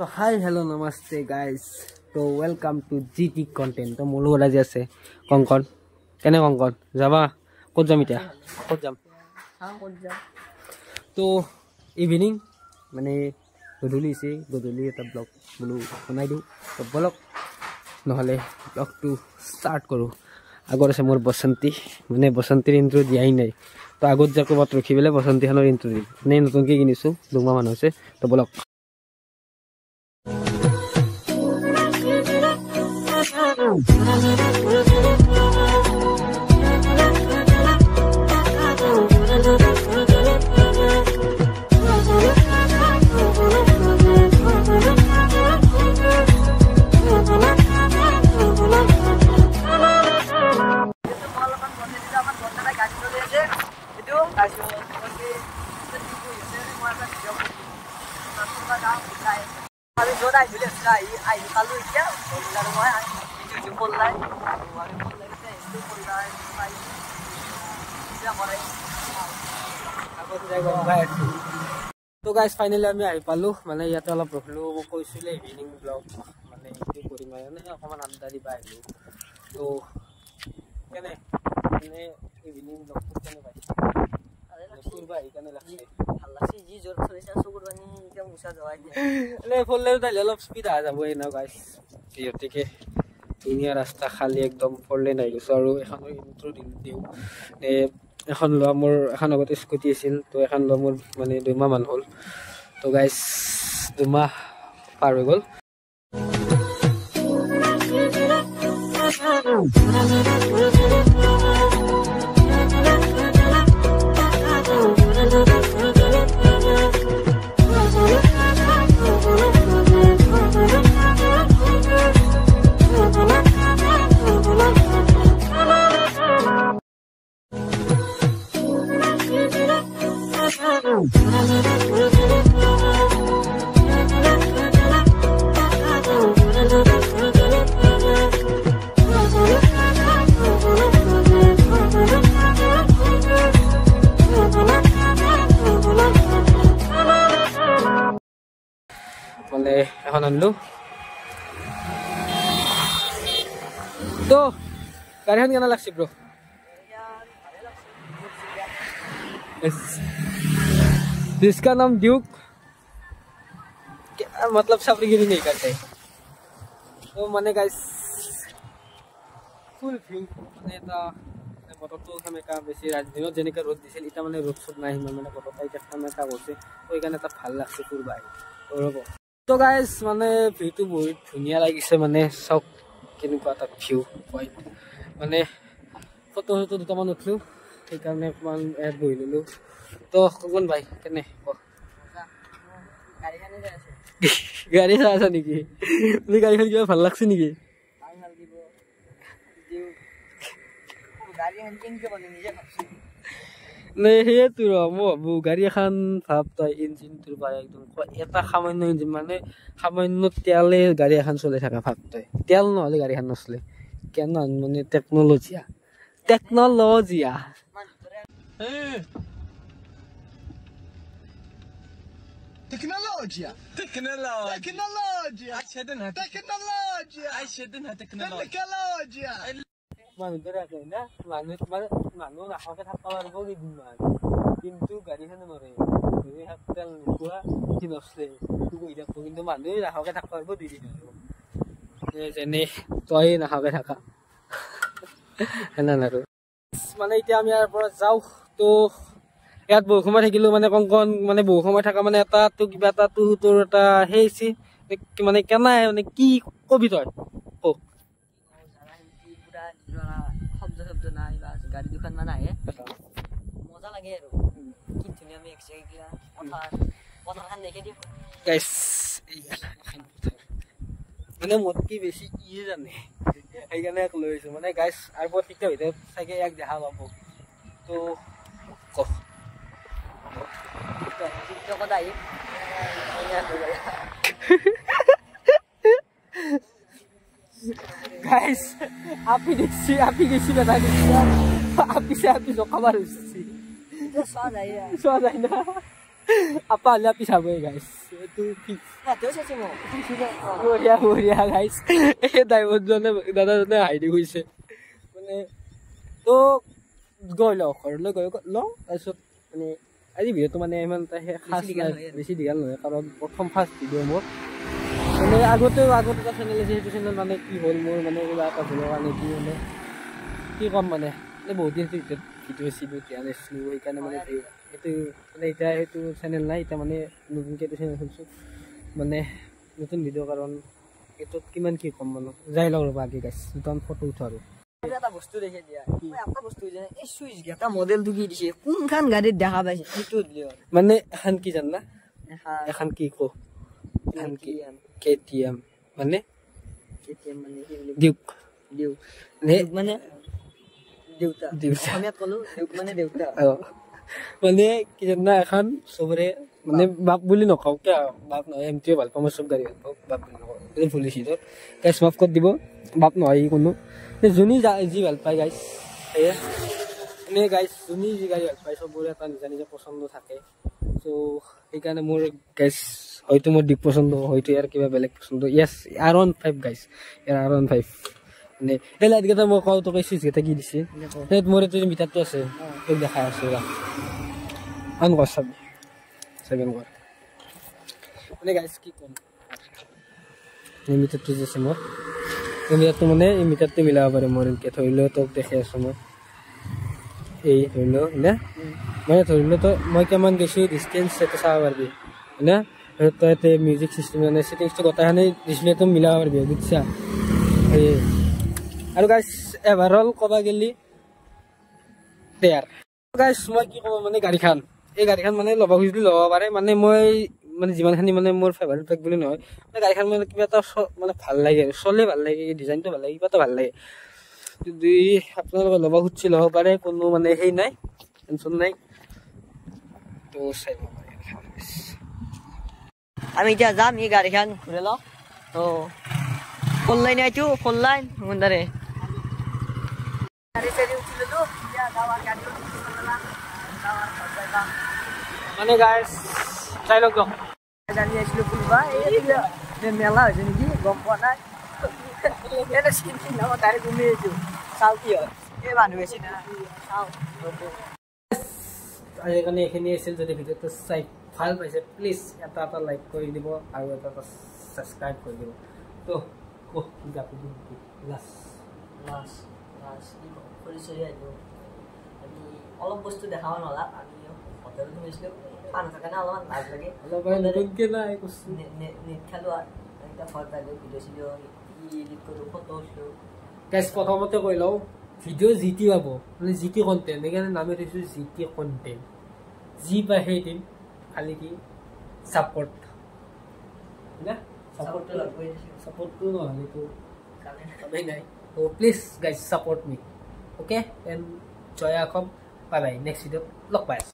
तो hi hello नमस्ते guys तो वेलकम टू जीटी कंटेंट तो मोर লগত আজি আছে কংকন কেনে কংকন যাবা কত যাম ইটা কত যাম তো ইভিনিং মানে গধূলি এটা ব্লগ বলো বনাই দিও তো ব্লগ নহলে ব্লগটো স্টার্ট কৰো আগৰ আছে মোৰ বসন্তী মানে বসন্তীৰ ইন্ট্ৰো দিয়াই নাই তো আগত যাকো বাত ৰখি বেলে বসন্তীখনৰ ইন্ট্ৰো দিম নে নতুনকে কিনিছো দুমাহ মান হৈছে তো ব্লগ तो गाइस फाइनली আমি আহি পালো মানে ইয়াতে অলপ ৰখলো কৈছিলে ইভিনিং ব্লগ মানে কি কৰিম মানে অকমান আন্দাৰি বাইলো তো কেনে মানে ইভিনিং ব্লগ কেনে পাইছে আরে সুরবা এখানে লাগছে ভাল লাগছে জি জোর চলিছে সুগুরবানি কেম উসা যাওয়াই লে ফললে তাইলে অলপ স্পিড আ যাব এনা গাইস এইটিকে দুনিয়া রাস্তা খালি একদম ফললে নাই গছ আৰু এখন ইন্ট্ৰো দিও এখন ল মোৰ এখন আগতে স্কুটি আছিল তো এখন ল মোৰ মানে 2 মাহ মান হল তো গাইস 2 মাহ পাৰ হৈ গল মানে এখন আনলো তো গাড়ীখন কেনে লাগছে ব্রো जिसका नाम ड्यूक मतलब सफरीगिरी नहीं करते तो माने गाइस फुल व्यू माने ता বতৰটো সমেকা বেছি ৰাজদিনত যেনেকা ৰ'দ দিছিল ইটা মানে ৰ'দ সদ নাই মানে বতৰটা ইটা সমেকা হৈছে তো এইকাৰণে এটা ভাল লাগছে ফুৰবাই তো ৰব তো গাইস মানে ভিউটো বহুত ধুনিয়া লাগিছে মানে সব কেনেকুৱা এটা ভিউ পইণ্ট মানে ফটো দুটামান উঠলো সেইকাৰণে অকমান এড বহি ললো তো কোন ভাই কেনে গাড়ী চাই আছা নেকি তুমি গাড়ীখন কিবা ভাল লাগছে নেকি নে সেইটো মই ভাবো গাড়ী এখন ভাব তই ইঞ্জিনটোৰ পৰা একদম এটা সামান্য ইঞ্জিন মানে সামান্য তেলে গাড়ী এখন চলি থাকে ভাব তই তেল নহ'লে গাড়ীখন নচলে কেন মানে টেকনলজিয়া تكنولوجيا عشدنها تكنولوجيا মানুহ দৰে আছে না মানুহ নাখাওঁকে থাকিব পাৰিব কেইদিনমান কিন্তু গাড়ীখনে নৰে তেল নোখোৱা কি নচলে গৈ থাকিব কিন্তু মানুহে নাখাওঁকে থাকিব পাৰিব 2 দিন যেনে তই নাখাওঁকে থাকা হেনা আৰু মানে এতিয়া আমি ইয়াৰ পৰা যাওঁ তো ইয়াত বহু সময় থাকিলো মানে কংকন মানে বহু সময় থকা মানে এটা তো কিবা এটা তোৰ এটা হেইছি মানে কেনে মানে কি কবি তই ক শব্দ নাই বা গাড়ী দুখন মান আহে মজা লাগে আৰু কি ধুনীয়া আমি এক্সেগিলা পথাৰখন দেখি দিওঁ গাইস মানে মোতকে বেছি কি জানে সেইকাৰণে এক লৈছো মানে গাইস আৰু প্ৰত্যেকটা ভিতৰত চাগে এক দেখা পাব তো ক गाइस आपी देखी बता दीजिए आपी से आपी जो खबर हुई स्वाद आई ना apa lihat bisa boy guys itu এইটো কি ৰাতিও চাইছে মই বঢ়িয়া বঢ়িয়া গাইছ এই ড্ৰাইভাৰজনে দাদাজনে হাঁহি গৈছে মানে তো গৈ লওঁ ঘৰলৈ গৈ লওঁ তাৰপিছত মানে আজি ভিডিঅ'টো মানে ইমান এটা খাচ নাই বেছি দীঘল নহয় কাৰণ প্ৰথম ফাৰ্ষ্ট ভিডিঅ' মোৰ মানে আগতে এটা চেনেল আছে সেইটো চেনেল মানে কি হ'ল মোৰ মানে কিবা এটা ভুলৰ কাৰণে কি মানে কি ক'ম মানে বহুত দিন ভিডিঅ' চিডিঅ' দিয়া নাছিলোঁ সেইকাৰণে মানে এইটো মানে এতিয়া সেইটো চেনেল নাই এতিয়া মানে নতুনকৈ এইটো চেনেল খুলিছোঁ মানে নতুন ভিডিঅ' কাৰণ এইটোত কিমান কি ক'ম মানে যাই লওঁ ৰ'বা আগে গাইছ দুটামান ফটো উঠোঁ আৰু এটা বস্তু দেখে দিয়া এটা বস্তু এই চুইচ গেটা মডেলটো কি দিছে কোনখন গাড়ীত দেখা পাইছে সেইটো মানে এখন কি জান না এখন কি কওঁ এখন কি KTM মানে ডিউক ডিউক মানে দেউতা অসমীয়াত ক'লো ডিউক মানে দেউতা মানে কি জান না এখন চবৰে মানে বাপ বুলি নকওঁ কিয় বাপ নহয় এমটিও ভাল পাওঁ মই চব গাড়ী ভাল পাওঁ বাপ বুলি নকওঁ এইটো ভুল হৈছে তোৰ গাইছ মাফ কৰি দিব বাপ নহয় কোনো যোনী যি ভাল পায় গাইছ সেয়ে এনে গাইছ যোনী যি গাড়ী ভাল পায় চবৰে এটা নিজা নিজা পচন্দ থাকে চ' সেইকাৰণে মোৰ গাইছ হয়তো মোৰ ডিপ পচন্দ হয়তো ইয়াৰ কিবা বেলেগ পচন্দ য়েছ R15 গাইছ ইয়াৰ R15 মানে এই লাইটকেইটা মই কওঁ তোক এই চুইচকেইটা কি দিছে মোৰ এইটো মিটাৰটো আছে তোক দেখাই আছোঁ অন কৰ চাবি কৰ মানে গাইছ কি ক'ম এই মিটাৰটো যে আছে মোৰ এই মিটাৰটো মানে এই মিটাৰটো মিলাব পাৰে মোৰ এনেকৈ ধৰি লওঁ তোক দেখাই আছোঁ মই এই ধৰি লওঁ হয়নে মানে ধৰি লওঁ তই মই কিমান গৈছোঁ ডিষ্টেঞ্চ সেইটো চাব পাৰিবি হয়নে আৰু তই ইয়াতে মিউজিক চিষ্টেম মানে ছেটিংছটো গোটেইখিনি ডিছপ্লেটো মিলাব পাৰিবি বুজিছা সেয়ে আৰু গাইছ এভাৰঅল ক'ব গ'লে গাইছ মই কি ক'ব মানে গাড়ীখন এই গাড়ীখন মানে ল'ব খুজিলে ল'ব পাৰে মানে মই মানে যিমানখিনি মানে মোৰ ফেভাৰিট বাইক বুলি নহয় মানে গাড়ীখন মানে কিবা এটা মানে ভাল লাগে আৰু চলে ভাল লাগে ডিজাইনটো ভাল লাগে কিবা এটা ভাল লাগে যদি আপোনালোকে ল'ব খুজিছে ল'ব পাৰে কোনো মানে সেই নাই টেনশ্যন নাই তো চাই ল'ব পাৰে আমি এতিয়া যাম এই গাড়ীখন ঘূৰি লওঁ তো ফোন লাইন আইছো ফোন লাইন মুন্দাৰে গাড়ী চাড়ী উঠি ল'লো এতিয়া যাৱাৰ গাড়ী মানে গাইছ চাই লওক জানি আছিলোঁ ফুলবা এই মেলা হৈছে নেকি গম পোৱা নাই এটা চিনি নাম তাই ঘূমি আহিছোঁ চাওঁ কি হয় এই মানুহ বেছি চাওঁ আজিৰ কাৰণে এইখিনি আছিল যদি ভিডিঅ'টো চাই ভাল পাইছে প্লিজ এটা লাইক কৰি দিব আৰু এটা ছাবস্ক্ৰাইব কৰি দিব তো আমি অলপ বস্তু দেখাব নলা আমি হোটেলত সোমাইছিলোঁ মানুহ থাকে না অলপমান লাজ লাগে নেট খালোঁ আৰু এতিয়া ঘৰত আহিলোঁ ভিডিঅ' চিডিঅ' এডিট কৰোঁ ফটো উঠিলোঁ গাইছ প্ৰথমতে কৈ লওঁ ভিডিঅ' যি টি পাব মানে যি টি কণ্টেণ্ট সেইকাৰণে নামে দিছোঁ যি টি কণ্টেণ্ট যি পায় সেই দিম খালি কি ছাপৰ্ট হয়নে ছাপৰ্টটো নহ'লেতো কামেই নাই তো please guys support me okay and জয় অসম বাই বাই নেক্সট ভিডিঅ'ত লগ পাই আছোঁ